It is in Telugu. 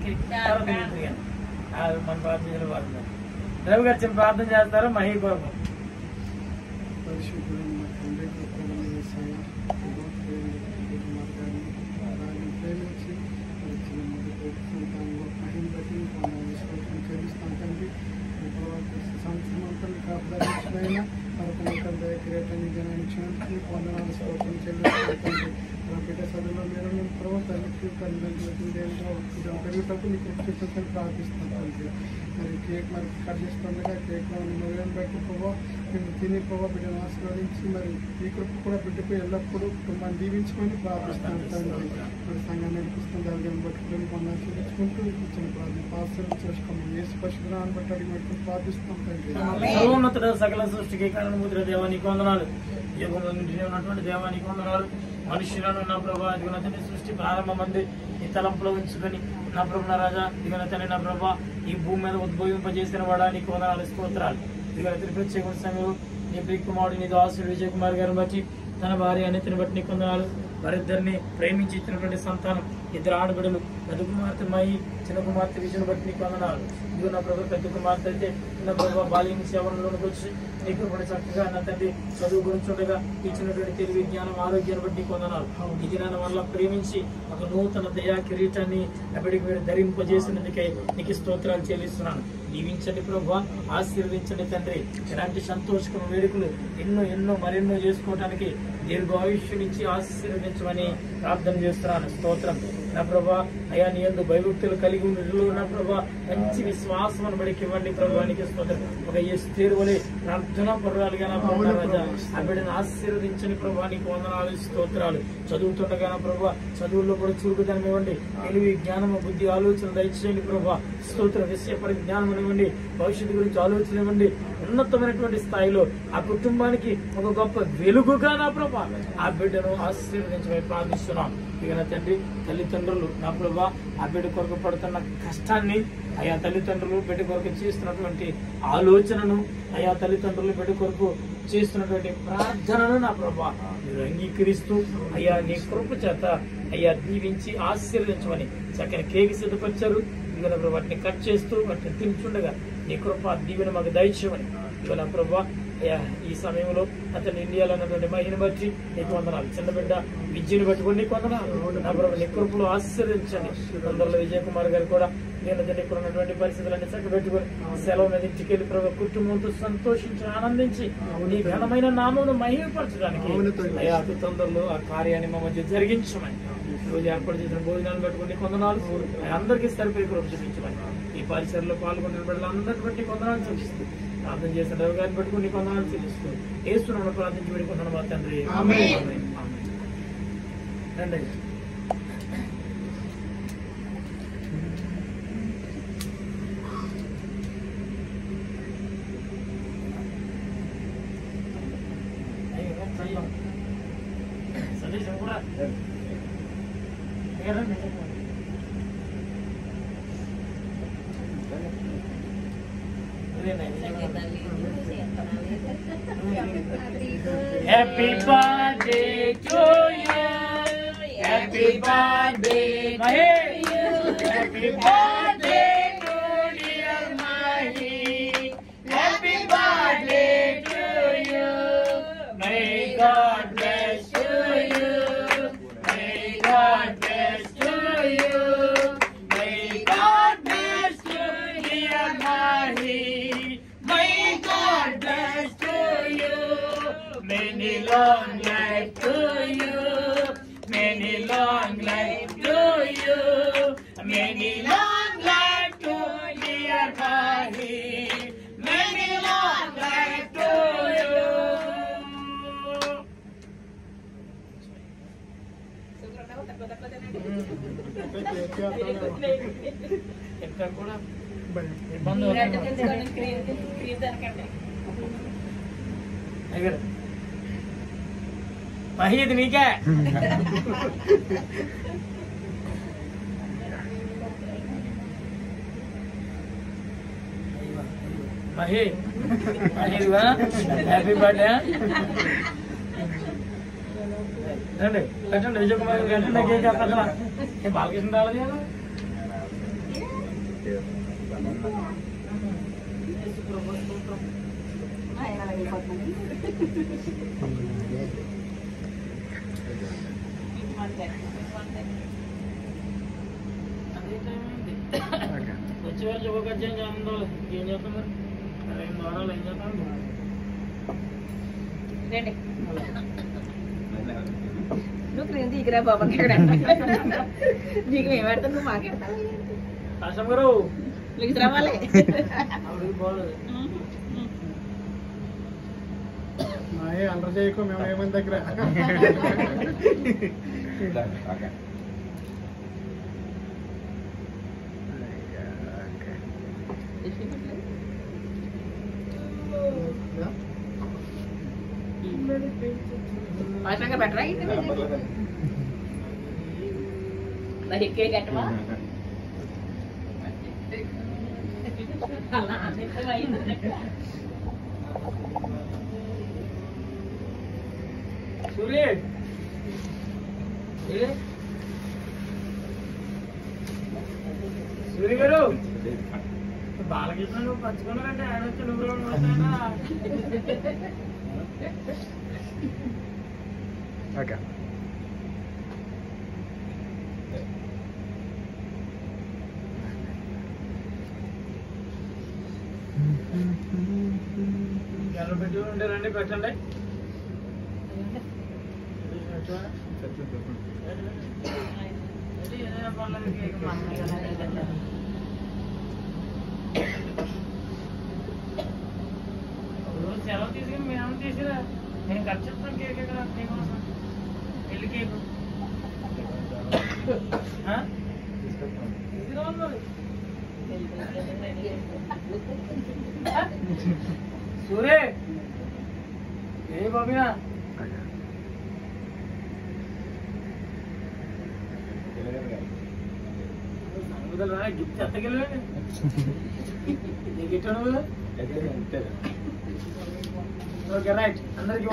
వచ్చి మన ప్రార్థన వాడుతున్నారు. రవి గారు చిన్న ప్రార్థన చేస్తారు మహి కొరకు. ప్రార్థిస్తున్నాం. మరి కేక్ మరి కట్ చేస్తుండగా కేక్లో మొదలైన బట్టి ప్రభావ మేము తినే ప్రభావ బిడ్డను ఆశీర్వదించి మరి ఈ కృప కూడా బిడ్డపై ఎల్లప్పుడూ కుటుంబాన్ని దీవించుకొని ప్రార్థిస్తాను తండ్రి. మరి సంఘాన్ని నడిపిస్తున్న దాన్ని బట్టుకొని కొందరు చూపించుకుంటూ ఇచ్చిన ప్రార్థన పాత్రలు చేసుకోమని యేసు పరిశుద్ధనామమున బట్టి అడిగి పెట్టుకుని ప్రార్థిస్తాం తండ్రి. సర్వోన్నతుడ సకల సృష్టికి కారణభూతుడ దేవా నీకు వందనాలు. యుగంలో నుండి ఉన్నటువంటి దేవా నీకు వందనాలు. మనుషులను నా ప్రభా దిగునతని సృష్టి ప్రారంభమంది ఈ తలంపులో ఉంచుకొని నా ప్రభు నా రాజా దిగునతని నా ప్రభా ఈ భూమి మీద ఉద్భవింపజేసిన వాడా నీకు వందనాలు స్తోత్రాలు. దిగునతని ప్రత్యేక సమయంలో నీ ప్రియ కుమారుడు నీ దాసుడు విజయ్ కుమార్ గారిని బట్టి తన భార్య అనితని బట్టి నీకు వందనాలు. వారిద్దరిని ప్రేమించి ఇచ్చినటువంటి సంతానం ఇద్దరు ఆడబిడలు పెద్ద కుమార్తె మయి చిన్న కుమార్తె విజయను బట్టి నీకు వందనాలు. ఇదిగో నా ప్రభు పెద్ద కుమార్తె అయితే నా ప్రభు బాల్యం సేవలలోకి వచ్చి నీకు కూడా చక్కగా నా తండ్రి చదువు గురించి ఉండగా ఇచ్చినటువంటి తెలివి జ్ఞానం ఆరోగ్యాన్ని బట్టి నీకు వందనాలు. ఇది నన్ను వల్ల ప్రేమించి ఒక నూతన దయా కిరీటాన్ని ఎప్పటికి మీరు ధరింపజేసినందుకై నీకు స్తోత్రాలు చెల్లిస్తున్నాను. దీవించండి ప్రభు, ఆశీర్వదించండి తండ్రి. ఇలాంటి సంతోషకర వేడుకలు ఎన్నో ఎన్నో మరెన్నో చేసుకోవడానికి దీర్ఘాయుష్యునిచ్చి ఆశీర్వదించమని ప్రార్థన చేస్తున్నాను. స్తోత్రం నా ప్రభా. అయా నీ యందు భయభక్తులు కలిగి ఉండు నా ప్రభా. మంచి విశ్వాసం బడికి ఇవ్వండి ప్రభానికి స్తోత్రం. ఒక ఎస్తేరు వలె ప్రార్థనా పరురాలుగా నా ప్రభా రాజా ఆ బిడ్డను ఆశీర్వదించని ప్రభానికి వందనాలు స్తోత్రాలు. చదువుతుండగా నా ప్రభా చదువుల్లో కూడా చురుకుదనం ఇవ్వండి. తెలివి జ్ఞానము బుద్ధి ఆలోచన దయచేయండి ప్రభా. స్తోత్ర విషయ పరిజ్ఞానం ఇవ్వండి. భవిష్యత్తు గురించి ఆలోచన ఇవ్వండి. ఉన్నతమైనటువంటి స్థాయిలో ఆ కుటుంబానికి ఒక గొప్ప వెలుగుగా నా ప్రభా ఆ బిడ్డను ఆశీర్వదించమని ప్రార్థిస్తున్నాం. ఇక నా తండ్రి తల్లిదండ్రులు నా ప్రభా ఆ బిడ్డ కొరకు పడుతున్న కష్టాన్ని అయా తల్లిదండ్రులు బిడ్డ కొరకు చేస్తున్నటువంటి ఆలోచనను అయా తల్లిదండ్రులు బిడ్డ కొరకు చేస్తున్నటువంటి ప్రార్థనను నా ప్రభా మీరు అంగీకరిస్తూ అయ్యా నీ కృప చేత అయ్యా దీవించి ఆశీర్వదించమని చక్కని కేక్ సిద్ధపరిచారు. ఇక నా ప్రభా వాటిని కట్ చేస్తూ వాటిని తింటుండగా నీ కృప దీవెన మాకు దయచేయమని ఇక నా ప్రభా ఈ సమయంలో అతను ఇండియాలో ఉన్నటువంటి మహిళను బట్టి నీకు వందనాలు. చిన్న బిడ్డ విద్యను బట్టి నీకు వందనాలు. నా ప్రభు నీ కృపలో ఆశీర్వదించండి. తొందరలో విజయ్ కుమార్ గారు కూడా నేను ఇక్కడ ఉన్నటువంటి పరిస్థితులన్నీ చక్కబెట్టుకుని సెలవు మీద ఇంటికి వెళ్ళి ప్రభు కుటుంబంతో సంతోషించి ఆనందించి నీ ఘనమైన నామమును మహిమపరచడానికి అయ్యా అతి తొందరలో ఆ కార్యాన్ని మా మధ్య జరిగించమని రోజు ఏర్పాటు చేసిన భోజనాలు బట్టుకుని కొందనాలు అందరికీ సరిపోయి కృప చూపించమని ఈ పరిసరలో పాల్గొన్న బిడ్డలందరిని బట్టి కొందనాలు చూపిస్తూ ప్రార్థన చేసిన రవి గారిని పట్టుకుని కొందనాలు చెల్లిస్తూ ఏస్తున్నాను ప్రార్థించి పెట్టుకున్నాను మా తండ్రి. రండి. సందేశం కూడా Happy birthday to you. Happy birthday to you. Happy birthday to dear Mahi. Happy birthday to you. May God bless you. May God bless you. May God bless you, dear Mahi. May God bless you. Many long life to you. Many long life to you. Many long life to dear Mahi. Many long life to you. ఎక్కడ కూడా ఇబ్బంది మహీద్ నీకే మహీద్ హ్యాపీ బర్త్డే రండి పెట్టండి విజయ్ కుమార్ పెట్టండి కేక్ బాలకృష్ణ రావాలి కదా యేసు ప్రభు స్తోత్రం. అదే టైం అయింది. వచ్చే వాళ్ళు శుభకార్యం చేయాలి. ఏం చేస్తాం మరి? 2 వారాలు ఏం చేస్తాం? నువ్వు క్రీమ్ దిగిరా బాబా నీకు మేము పెడతాం నువ్వు మాకెడతావు ఆశం గారు నీకు రావాలి ఆవిడకి బాగోలేదు. మాయే అల్లరి చేయకు మేము ఏమని దగ్గర పాఠంగా పెట్టరా నాకు ఎక్కే కట్టమా అలా అయింది సూర్య సూర్య గారు బాలకృష్ణ నువ్వు పంచుకున్నారంటే ఆయన వచ్చి నువ్వు ఓకే గెల పెట్టి ఉండేరండి పెట్టండి ఏదైనా పర్లేదు కేక్ సెలవు తీసుకుని మేము తీసిరా నేను ఖర్చు చెప్తాను కేక్ ఎక్కడ నీకోసం పెళ్లి కేక్ సూరే ఏ బాబినా గిఫ్ట్ ఎత్తగలివే నీకు ఇట్ట నువ్వు ఓకే రైట్ అందరికి